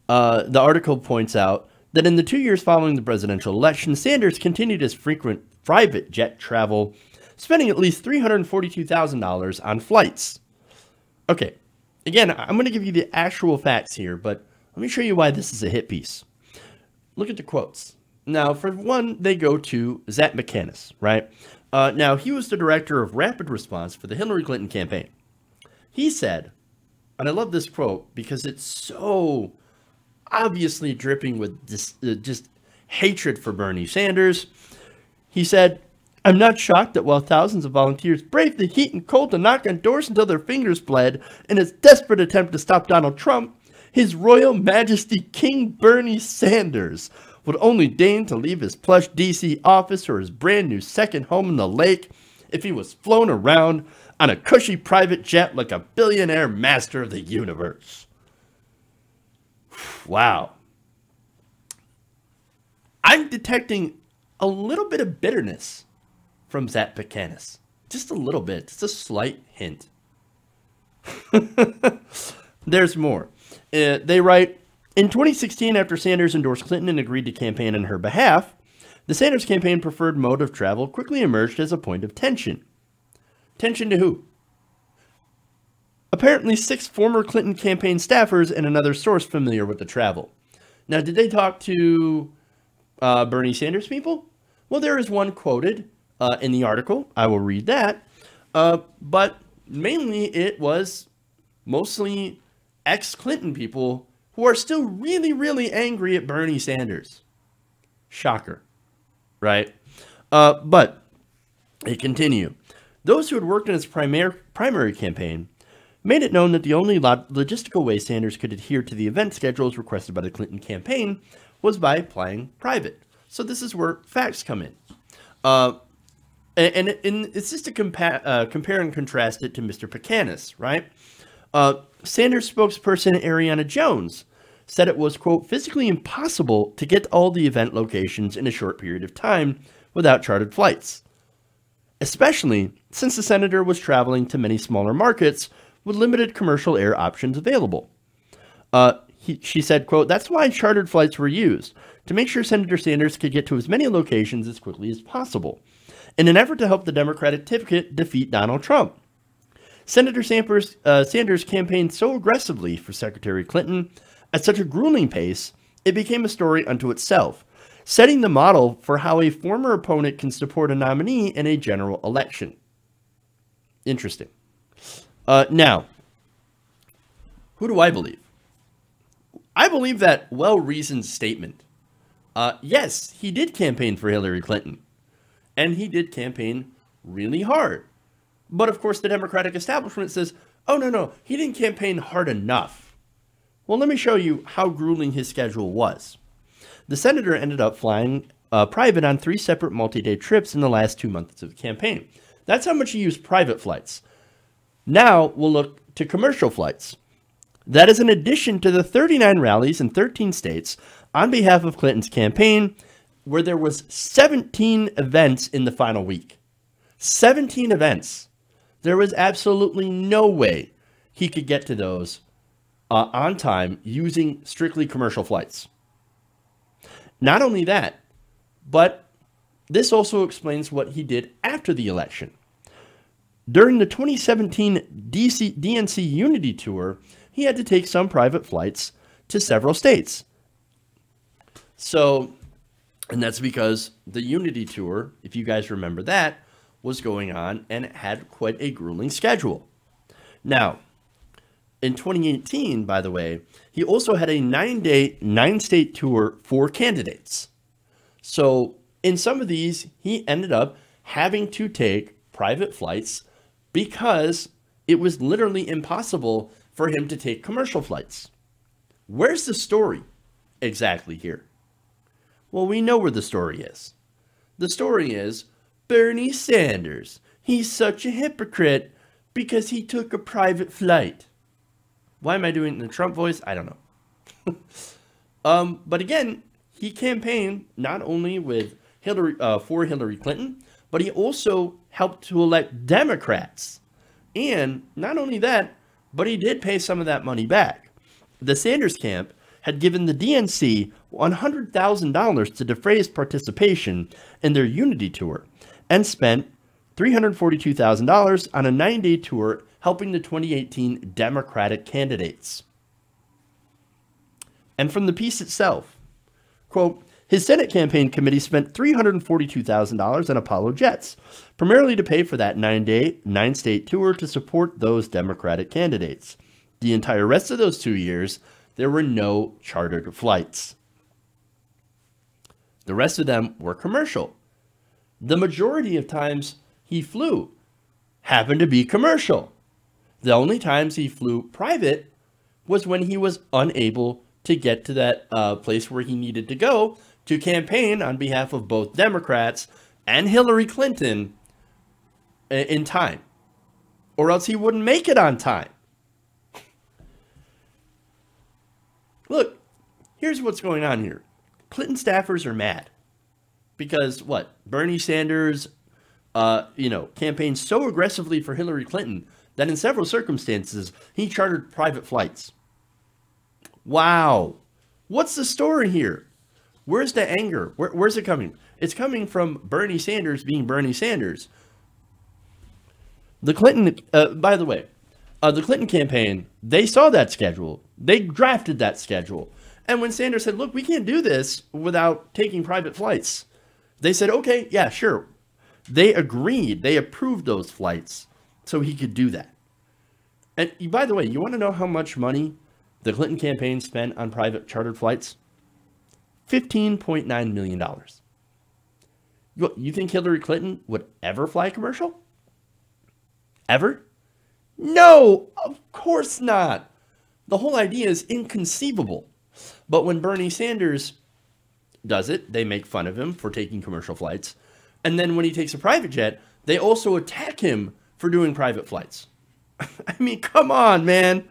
the article points out that in the 2 years following the presidential election, Sanders continued his frequent private jet travel, spending at least $342,000 on flights. Okay, again, I'm going to give you the actual facts here, but let me show you why this is a hit piece. Look at the quotes. Now, for one, they go to Zach McCannis, right? Now, he was the director of rapid response for the Hillary Clinton campaign. He said, and I love this quote because it's so obviously dripping with just hatred for Bernie Sanders. He said, I'm not shocked that while thousands of volunteers braved the heat and cold to knock on doors until their fingers bled in his desperate attempt to stop Donald Trump, His Royal Majesty King Bernie Sanders would only deign to leave his plush D.C. office or his brand new second home in the lake if he was flown around on a cushy private jet like a billionaire master of the universe. Wow. I'm detecting a little bit of bitterness from Zach McCannis. Just a little bit. Just a slight hint. There's more. They write, In 2016, after Sanders endorsed Clinton and agreed to campaign on her behalf, the Sanders campaign preferred mode of travel quickly emerged as a point of tension. Tension to who? Apparently 6 former Clinton campaign staffers and another source familiar with the travel. Now, did they talk to Bernie Sanders people? Well, there is one quoted in the article. I will read that. But mainly it was mostly ex-Clinton people who are still really, really angry at Bernie Sanders. Shocker, right? But they continue. Those who had worked in his primary campaign made it known that the only logistical way Sanders could adhere to the event schedules requested by the Clinton campaign was by applying private. So this is where facts come in. And it's just to compare and contrast it to Mr. Pecanis, right? Sanders spokesperson Ariana Jones said it was, quote, physically impossible to get all the event locations in a short period of time without chartered flights, especially since the senator was traveling to many smaller markets with limited commercial air options available. She said, quote, that's why chartered flights were used, to make sure Senator Sanders could get to as many locations as quickly as possible, in an effort to help the Democratic ticket defeat Donald Trump. Senator Sanders campaigned so aggressively for Secretary Clinton at such a grueling pace, it became a story unto itself, setting the model for how a former opponent can support a nominee in a general election. Interesting. Now, who do I believe? I believe that well-reasoned statement. Yes, he did campaign for Hillary Clinton, and he did campaign really hard. But of course, the Democratic establishment says, oh, no, he didn't campaign hard enough. Well, let me show you how grueling his schedule was. The senator ended up flying private on 3 separate multi-day trips in the last 2 months of the campaign. That's how much he used private flights. Now we'll look to commercial flights. That is in addition to the 39 rallies in 13 states on behalf of Clinton's campaign, where there was 17 events in the final week. 17 events. There was absolutely no way he could get to those on time using strictly commercial flights. Not only that, but this also explains what he did after the election. During the 2017 DNC Unity Tour, he had to take some private flights to several states. So, and that's because the Unity Tour, if you guys remember that, was going on and it had quite a grueling schedule. Now, in 2018, by the way, he also had a 9-day, 9-state tour for candidates. So in some of these, he ended up having to take private flights because it was literally impossible for him to take commercial flights. Where's the story exactly here? Well, we know where the story is. The story is Bernie Sanders. He's such a hypocrite because he took a private flight. Why am I doing it in the Trump voice? I don't know. But again, he campaigned not only with for Hillary Clinton, but he also helped to elect Democrats. And not only that, but he did pay some of that money back. The Sanders camp had given the DNC $100,000 to defray his participation in their Unity Tour and spent $342,000 on a 9-day tour helping the 2018 Democratic candidates. And from the piece itself, quote, his Senate campaign committee spent $342,000 on Apollo jets, primarily to pay for that 9-day, 9-state tour to support those Democratic candidates. The entire rest of those 2 years, there were no chartered flights. The rest of them were commercial. The majority of times he flew happened to be commercial. The only times he flew private was when he was unable to get to that place where he needed to go to campaign on behalf of both Democrats and Hillary Clinton in time, or else he wouldn't make it on time. Look, here's what's going on here. Clinton staffers are mad because what? Bernie Sanders, campaigned so aggressively for Hillary Clinton that in several circumstances he chartered private flights. Wow. What's the story here? Where's the anger? Where's it coming? It's coming from Bernie Sanders being Bernie Sanders. The Clinton, by the way, the Clinton campaign, they saw that schedule. They drafted that schedule. And when Sanders said, look, we can't do this without taking private flights, they said, okay, yeah, sure. They agreed. They approved those flights so he could do that. And by the way, you want to know how much money the Clinton campaign spent on private chartered flights? $15.9 million. You think Hillary Clinton would ever fly a commercial? Ever? No, of course not. The whole idea is inconceivable. But when Bernie Sanders does it, they make fun of him for taking commercial flights. And then when he takes a private jet, they also attack him for doing private flights. I mean, come on, man.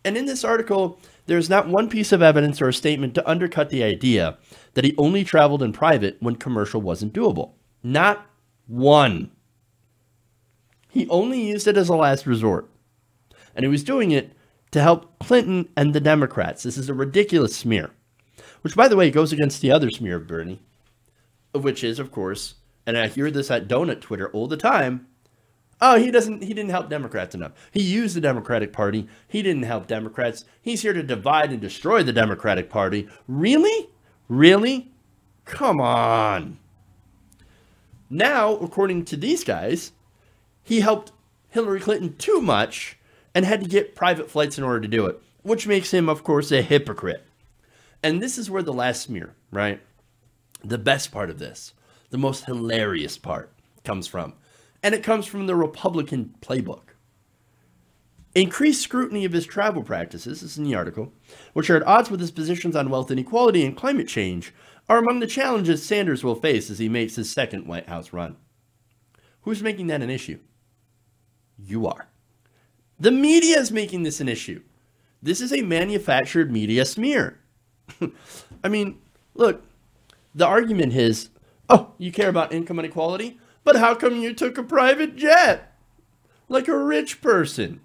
And in this article, there's not one piece of evidence or a statement to undercut the idea that he only traveled in private when commercial wasn't doable. Not one. He only used it as a last resort. And he was doing it to help Clinton and the Democrats. This is a ridiculous smear. Which, by the way, goes against the other smear of Bernie. Which is, of course, and I hear this at Donut Twitter all the time, oh, he didn't help Democrats enough. He used the Democratic Party. He didn't help Democrats. He's here to divide and destroy the Democratic Party. Really? Really? Come on. Now, according to these guys, he helped Hillary Clinton too much and had to get private flights in order to do it, which makes him, of course, a hypocrite. And this is where the last smear, right? The best part of this, the most hilarious part, comes from. And it comes from the Republican playbook. Increased scrutiny of his travel practices, this is in the article, which are at odds with his positions on wealth inequality and climate change, are among the challenges Sanders will face as he makes his second White House run. Who's making that an issue? You are. The media is making this an issue. This is a manufactured media smear. I mean, look, the argument is, oh, you care about income inequality? But how come you took a private jet? Like a rich person.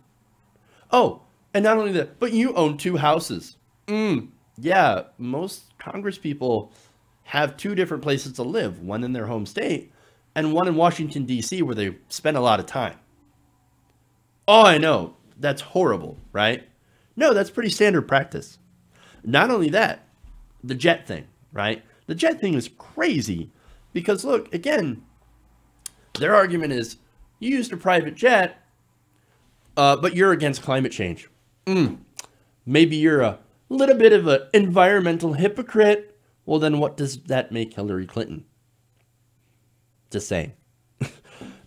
Oh, and not only that, but you own 2 houses. Yeah, most Congress people have 2 different places to live. One in their home state and one in Washington, D.C. where they spend a lot of time. Oh, I know. That's horrible, right? No, that's pretty standard practice. Not only that, the jet thing, right? The jet thing is crazy because, look, again, their argument is you used a private jet, but you're against climate change. Maybe you're a little bit of an environmental hypocrite. Well, then what does that make Hillary Clinton? Just saying.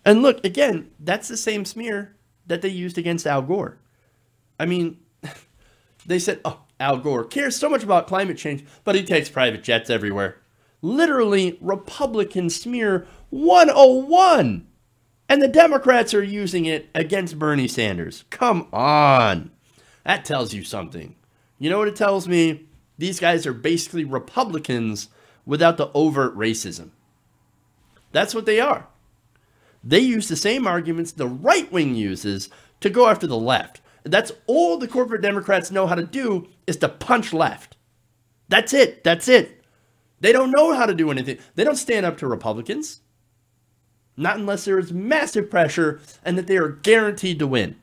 And look, again, that's the same smear that they used against Al Gore. I mean, they said, oh, Al Gore cares so much about climate change, but he takes private jets everywhere. Literally, Republican smear 101. And the Democrats are using it against Bernie Sanders. Come on. That tells you something. You know what it tells me? These guys are basically Republicans without the overt racism. That's what they are. They use the same arguments the right wing uses to go after the left. That's all the corporate Democrats know how to do is to punch left. That's it. That's it. They don't know how to do anything. They don't stand up to Republicans. Not unless there is massive pressure and that they are guaranteed to win.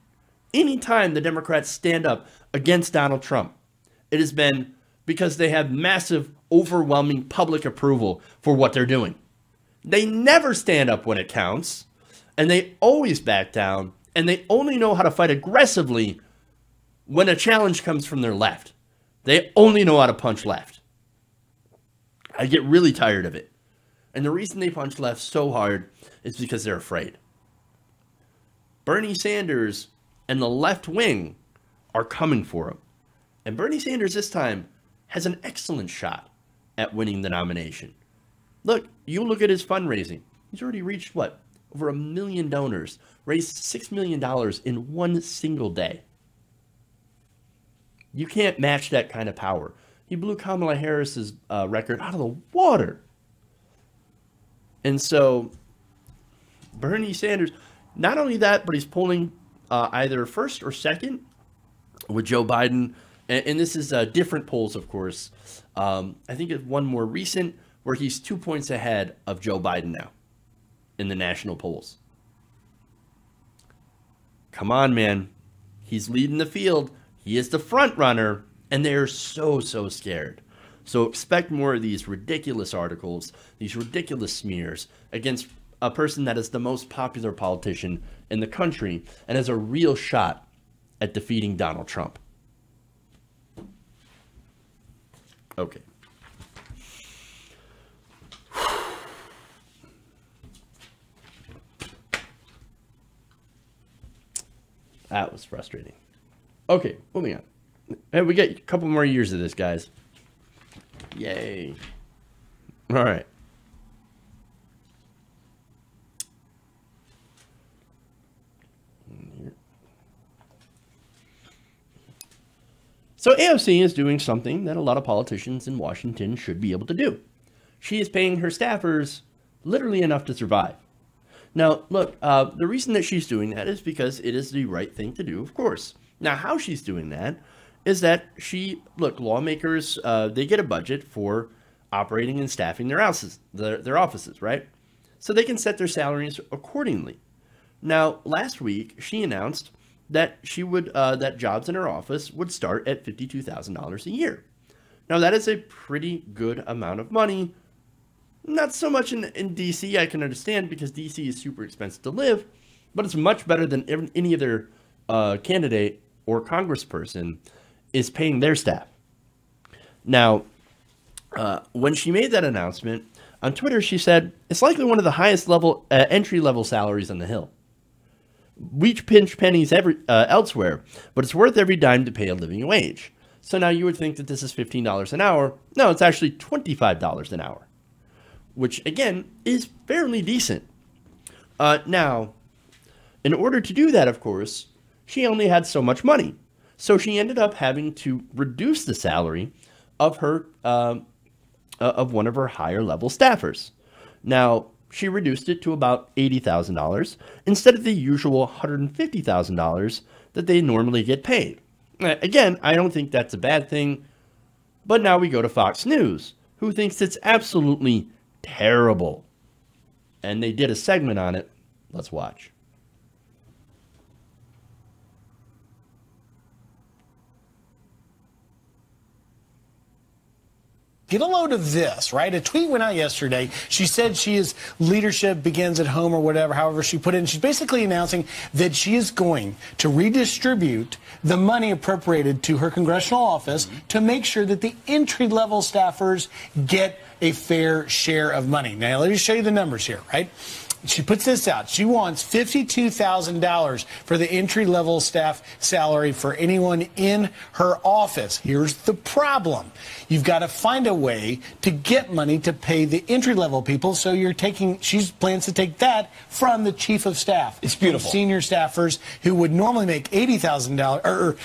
Anytime the Democrats stand up against Donald Trump, it has been because they have massive, overwhelming public approval for what they're doing. They never stand up when it counts, and they always back down, and they only know how to fight aggressively when a challenge comes from their left. They only know how to punch left. I get really tired of it. And the reason they punch left so hard is because they're afraid. Bernie Sanders and the left wing are coming for him. And Bernie Sanders this time has an excellent shot at winning the nomination. Look, you look at his fundraising. He's already reached, what, over 1 million donors, raised $6 million in one single day. You can't match that kind of power. He blew Kamala Harris's record out of the water. And so Bernie Sanders, not only that, but he's polling either first or second with Joe Biden And this is different polls, of course. I think it's one more recent where he's 2 points ahead of Joe Biden now in the national polls. Come on, man. He's leading the field. He is the front runner, and they're so scared. So expect more of these ridiculous articles, these ridiculous smears against a person that is the most popular politician in the country and has a real shot at defeating Donald Trump. Okay. That was frustrating. Okay, moving on. Hey, we get a couple more years of this, guys. Yay. All right. So AOC is doing something that a lot of politicians in Washington should be able to do. She is paying her staffers literally enough to survive. Now, look, the reason that she's doing that is because it is the right thing to do, of course. Now, how she's doing that is that lawmakers, they get a budget for operating and staffing their offices, right? So they can set their salaries accordingly. Now, last week, she announced that that jobs in her office would start at $52,000 a year. Now, that is a pretty good amount of money. Not so much in D.C., I can understand, because D.C. is super expensive to live, but it's much better than any other candidate or congressperson is paying their staff. Now, when she made that announcement, on Twitter she said, it's likely one of the highest level entry-level salaries on the Hill. We pinch pennies elsewhere, but it's worth every dime to pay a living wage. So now you would think that this is $15 an hour. No, it's actually $25 an hour, which, again, is fairly decent. Now, in order to do that, of course, she only had so much money. So she ended up having to reduce the salary of her of one of her higher-level staffers. Now, she reduced it to about $80,000 instead of the usual $150,000 that they normally get paid. Again, I don't think that's a bad thing, but now we go to Fox News, who thinks it's absolutely terrible. And they did a segment on it. Let's watch. Get a load of this, right? A tweet went out yesterday. She said leadership begins at home or whatever, however she put it in. She's basically announcing that she is going to redistribute the money appropriated to her congressional office to make sure that the entry-level staffers get a fair share of money. Now, let me show you the numbers here, right? She puts this out. She wants $52,000 for the entry-level staff salary for anyone in her office. Here's the problem. You've got to find a way to get money to pay the entry-level people, so she plans to take that from the chief of staff. It's beautiful. Senior staffers who would normally make $80,000 or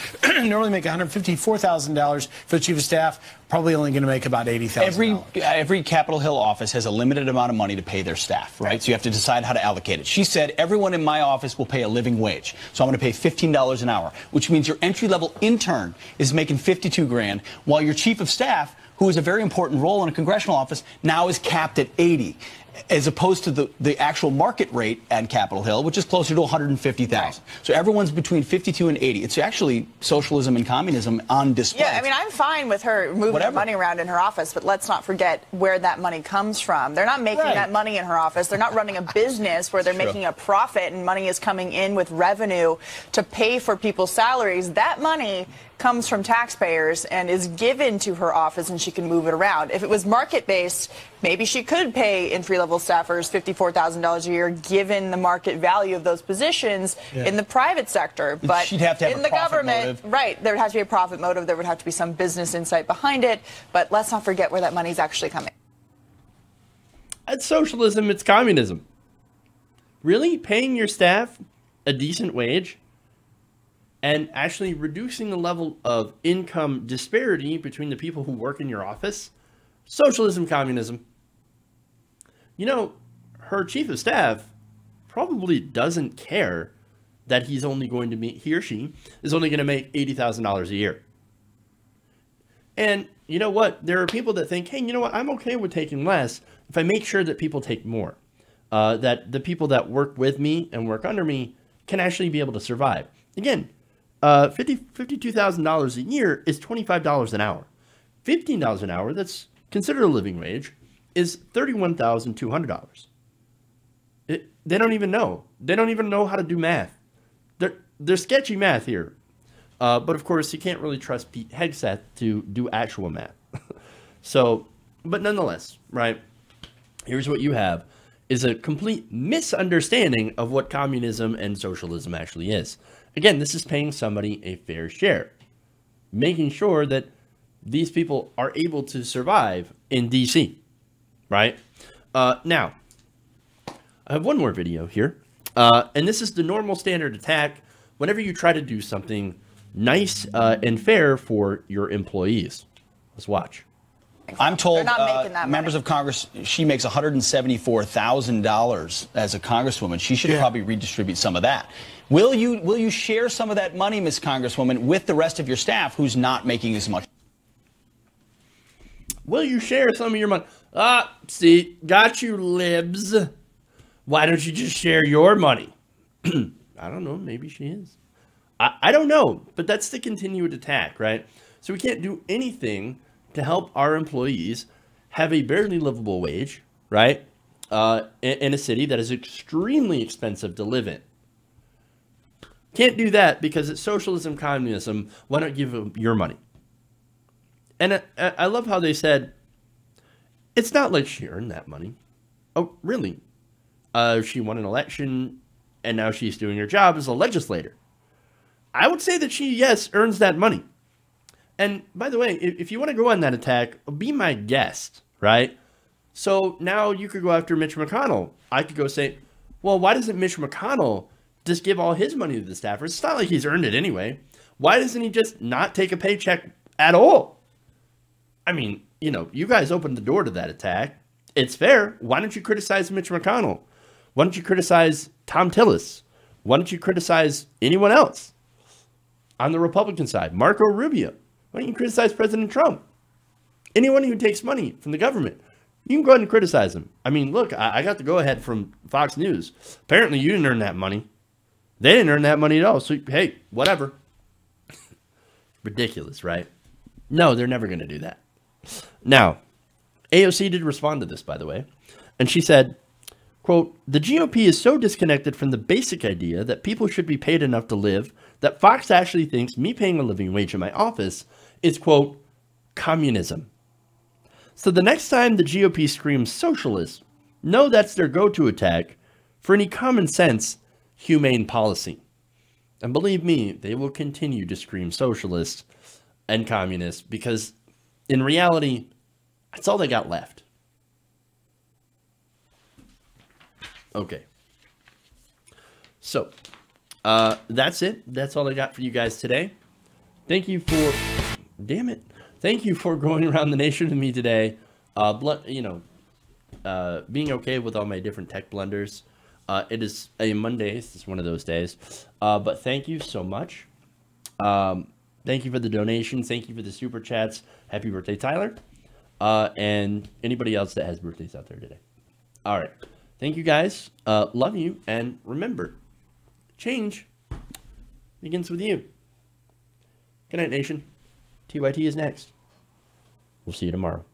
normally make $154,000 for the chief of staff, probably only going to make about $80,000. Every Capitol Hill office has a limited amount of money to pay their staff, right? So you have to decide how to allocate it. She said everyone in my office will pay a living wage, so I'm going to pay $15 an hour, which means your entry-level intern is making $52,000, while your chief of staff, who has a very important role in a congressional office, now is capped at $80,000. As opposed to the actual market rate at Capitol Hill, which is closer to $150,000. Right. So everyone's between 52 and 80. It's actually socialism and communism on display. Yeah, I mean, I'm fine with her moving the money around in her office, but let's not forget where that money comes from. They're not making that money in her office. They're not running a business where they're making a profit and money is coming in with revenue to pay for people's salaries. That money comes from taxpayers and is given to her office, and she can move it around. If it was market-based, maybe she could pay entry-level staffers $54,000 a year, given the market value of those positions in the private sector. But she'd have to have in a the profit government, motive. There would have to be a profit motive. There would have to be some business insight behind it. But let's not forget where that money's actually coming. It's socialism. It's communism. Really? Paying your staff a decent wage and actually reducing the level of income disparity between the people who work in your office? Socialism, communism. You know, her chief of staff probably doesn't care that he or she is only going to make $80,000 a year. And you know what? There are people that think, hey, you know what? I'm okay with taking less if I make sure that people take more. That the people that work with me and work under me can actually be able to survive. Again, $52,000 a year is $25 an hour. $15 an hour, that's considered a living wage, is $31,200. They don't even know. They don't even know how to do math. They're sketchy math here. But of course, you can't really trust Pete Hegseth to do actual math. So, but nonetheless, right? Here's what you have is a complete misunderstanding of what communism and socialism actually is. Again, this is paying somebody a fair share, making sure that these people are able to survive in DC, right? Now, I have one more video here, and this is the normal standard attack whenever you try to do something nice and fair for your employees. Let's watch. I'm told members of Congress, she makes $174,000 as a congresswoman. She should probably redistribute some of that. Will you share some of that money, Ms. Congresswoman, with the rest of your staff who's not making as much? Will you share some of your money? See, got you, libs. Why don't you just share your money? I don't know. Maybe she is. I don't know. But that's the continued attack, right? So we can't do anything to help our employees have a barely livable wage, right? In a city that is extremely expensive to live in. Can't do that because it's socialism, communism. Why not give them your money? And I love how they said, it's not like she earned that money. Oh, really? She won an election, and now she's doing her job as a legislator. I would say that she, yes, earns that money. And by the way, if you want to go on that attack, be my guest, right? So now you could go after Mitch McConnell. I could go say, well, why doesn't Mitch McConnell just give all his money to the staffers? It's not like he's earned it anyway. Why doesn't he just not take a paycheck at all? I mean, you know, you guys opened the door to that attack. It's fair. Why don't you criticize Mitch McConnell? Why don't you criticize Tom Tillis? Why don't you criticize anyone else on the Republican side? Marco Rubio. Why don't you criticize President Trump? Anyone who takes money from the government, you can go ahead and criticize them. I mean, look, I got the go-ahead from Fox News. Apparently, you didn't earn that money. They didn't earn that money at all. So, hey, whatever. Ridiculous, right? No, they're never going to do that. Now, AOC did respond to this, by the way. And she said, quote, the GOP is so disconnected from the basic idea that people should be paid enough to live that Fox actually thinks me paying a living wage in my office is, quote, communism. So the next time the GOP screams socialist, know that's their go-to attack for any common sense, humane policy. And believe me, they will continue to scream socialist and communist because in reality, that's all they got left. Okay. So, that's it. That's all I got for you guys today. Thank you for, damn it. Thank you for going around the nation with me today. Being okay with all my different tech blunders. It is a Monday. It's one of those days. But thank you so much. Thank you for the donations. Thank you for the super chats. Happy birthday, Tyler. And anybody else that has birthdays out there today. All right. Thank you, guys. Love you. And remember, change begins with you. Good night, nation. TYT is next. We'll see you tomorrow.